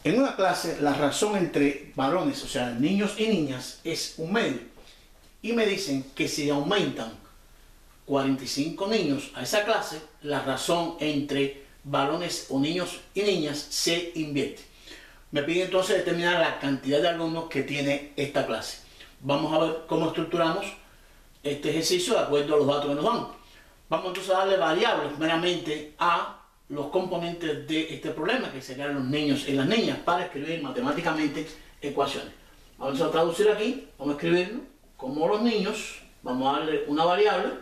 En una clase la razón entre varones, o sea, niños y niñas, es un medio. Y me dicen que si aumentan 45 niños a esa clase, la razón entre varones o niños y niñas se invierte. Me pide entonces determinar la cantidad de alumnos que tiene esta clase. Vamos a ver cómo estructuramos este ejercicio de acuerdo a los datos que nos dan. Vamos entonces a darle variables primeramente a los componentes de este problema, que serían los niños y las niñas, para escribir matemáticamente ecuaciones. Vamos a traducir aquí, vamos a escribirlo como los niños, vamos a darle una variable,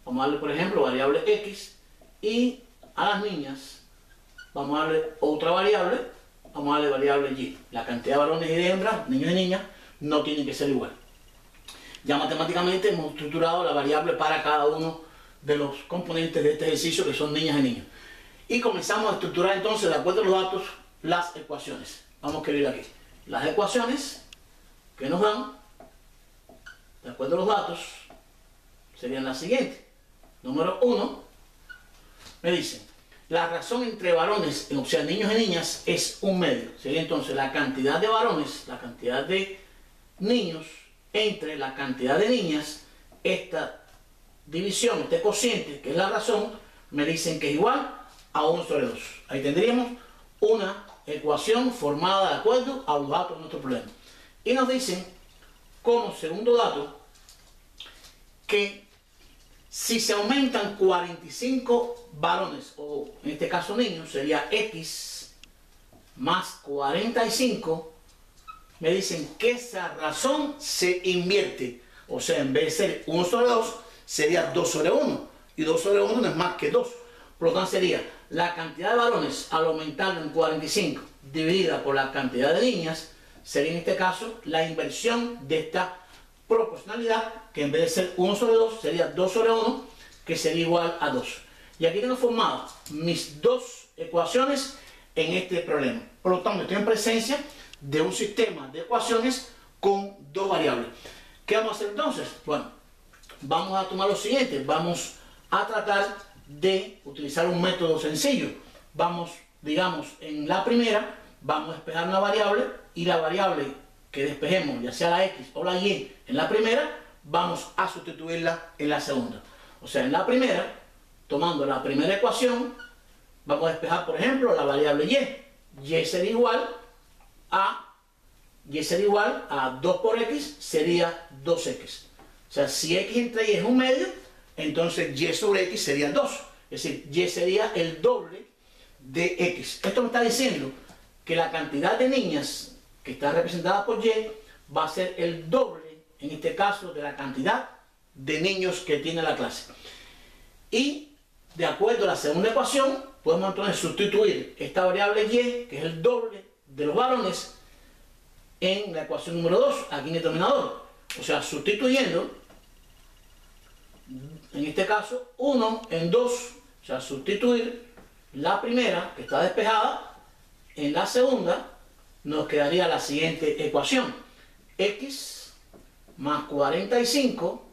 vamos a darle por ejemplo variable x, y a las niñas vamos a darle otra variable, vamos a darle variable y. La cantidad de varones y de hembras, niños y niñas, no tienen que ser igual. Ya matemáticamente hemos estructurado la variable para cada uno de los componentes de este ejercicio, que son niñas y niños. Y comenzamos a estructurar entonces, de acuerdo a los datos, las ecuaciones. Vamos a escribir aquí. Las ecuaciones que nos dan, de acuerdo a los datos, serían las siguientes. Número 1, me dicen, la razón entre varones, o sea, niños y niñas, es un medio. Sería entonces la cantidad de varones, la cantidad de niños, entre la cantidad de niñas. Esta división, este cociente, que es la razón, me dicen que es igual a 1 sobre 2. Ahí tendríamos una ecuación formada de acuerdo a los datos de nuestro problema. Y nos dicen, como segundo dato, que si se aumentan 45 varones, o en este caso niños, sería x más 45, me dicen que esa razón se invierte. O sea, en vez de ser 1 sobre 2, sería 2 sobre 1. Y 2 sobre 1 no es más que 2. Por lo tanto, sería la cantidad de varones al aumentar en 45 dividida por la cantidad de niñas, sería en este caso la inversión de esta proporcionalidad, que en vez de ser 1 sobre 2, sería 2 sobre 1, que sería igual a 2. Y aquí tengo formado mis dos ecuaciones en este problema. Por lo tanto, estoy en presencia de un sistema de ecuaciones con dos variables. ¿Qué vamos a hacer entonces? Bueno, vamos a tomar lo siguiente. Vamos a tratar de utilizar un método sencillo. Vamos, digamos, en la primera, vamos a despejar una variable, y la variable que despejemos, ya sea la x o la y en la primera, vamos a sustituirla en la segunda. O sea, en la primera, tomando la primera ecuación, vamos a despejar, por ejemplo, la variable y. Y sería igual a 2 por x, sería 2x. O sea, si x entre y es un medio, entonces y sobre x sería 2. Es decir, y sería el doble de x. Esto me está diciendo que la cantidad de niñas que está representada por y va a ser el doble, en este caso, de la cantidad de niños que tiene la clase. Y de acuerdo a la segunda ecuación, podemos entonces sustituir esta variable y, que es el doble de los varones, en la ecuación número 2, aquí en el denominador. O sea, sustituyendo, en este caso, 1 en 2, o sea, sustituir la primera, que está despejada, en la segunda, nos quedaría la siguiente ecuación. X más 45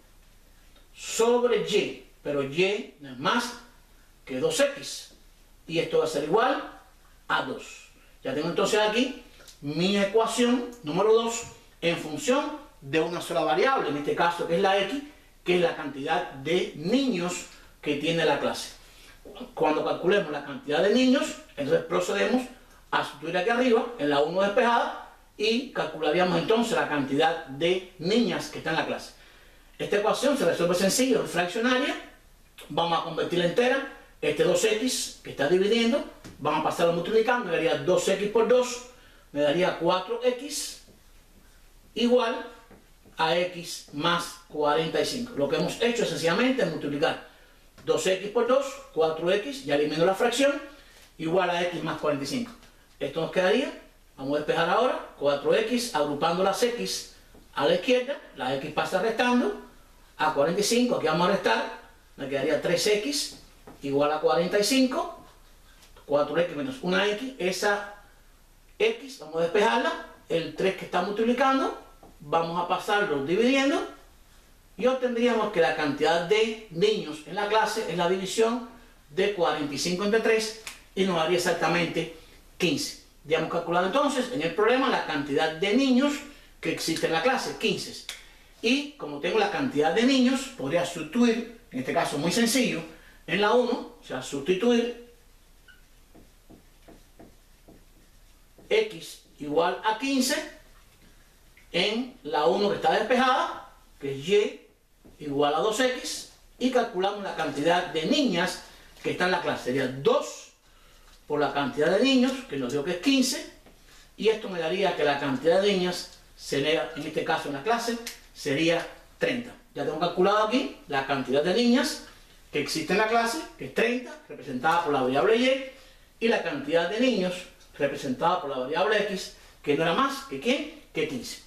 sobre y, pero y no es más que 2x. Y esto va a ser igual a 2. Ya tengo entonces aquí mi ecuación número 2 en función de una sola variable, en este caso que es la x, que es la cantidad de niños que tiene la clase. Cuando calculemos la cantidad de niños, entonces procedemos a sustituir aquí arriba en la 1 despejada y calcularíamos entonces la cantidad de niñas que está en la clase. Esta ecuación se resuelve sencillo, es fraccionaria. Vamos a convertirla entera. Este 2x que está dividiendo, vamos a pasarlo multiplicando, me daría 2x por 2, me daría 4x igual a x más 45. Lo que hemos hecho es sencillamente multiplicar 2x por 2, 4x, ya elimino la fracción, igual a x más 45. Esto nos quedaría, vamos a despejar ahora, 4x, agrupando las x a la izquierda, la x pasa restando, a 45, aquí vamos a restar, me quedaría 3x igual a 45, 4x menos una x, esa x, vamos a despejarla, el 3 que está multiplicando, vamos a pasarlo dividiendo, y obtendríamos que la cantidad de niños en la clase es la división de 45 entre 3, y nos daría exactamente 15. Ya hemos calculado entonces en el problema la cantidad de niños que existe en la clase, 15. Y como tengo la cantidad de niños, podría sustituir, en este caso muy sencillo, en la 1, o sea, sustituir x igual a 15 en la 1 que está despejada, que es y igual a 2x, y calculamos la cantidad de niñas que está en la clase. Sería 2 por la cantidad de niños, que nos dio que es 15, y esto me daría que la cantidad de niñas sería, en este caso en la clase, sería 30. Ya tengo calculado aquí la cantidad de niñas que existe en la clase, que es 30, representada por la variable y la cantidad de niños representada por la variable x, que no era más que ¿quién? Que 15.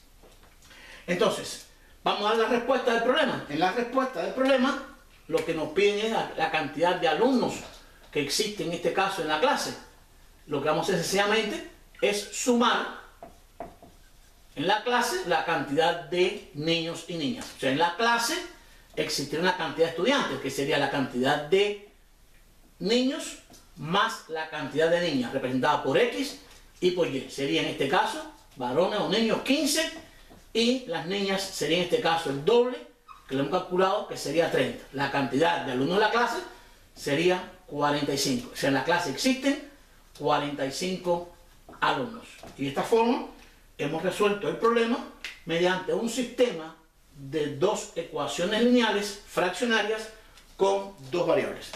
Entonces, vamos a dar la respuesta del problema. En la respuesta del problema, lo que nos piden es la cantidad de alumnos que existe en este caso en la clase. Lo que vamos a hacer sencillamente es sumar en la clase la cantidad de niños y niñas. O sea, en la clase existiría una cantidad de estudiantes, que sería la cantidad de niños más la cantidad de niñas, representada por X y por Y. Sería en este caso, varones o niños 15, y las niñas sería en este caso el doble, que lo hemos calculado, que sería 30. La cantidad de alumnos de la clase sería 45. O sea, en la clase existen 45 alumnos. Y de esta forma hemos resuelto el problema mediante un sistema de dos ecuaciones lineales fraccionarias con dos variables.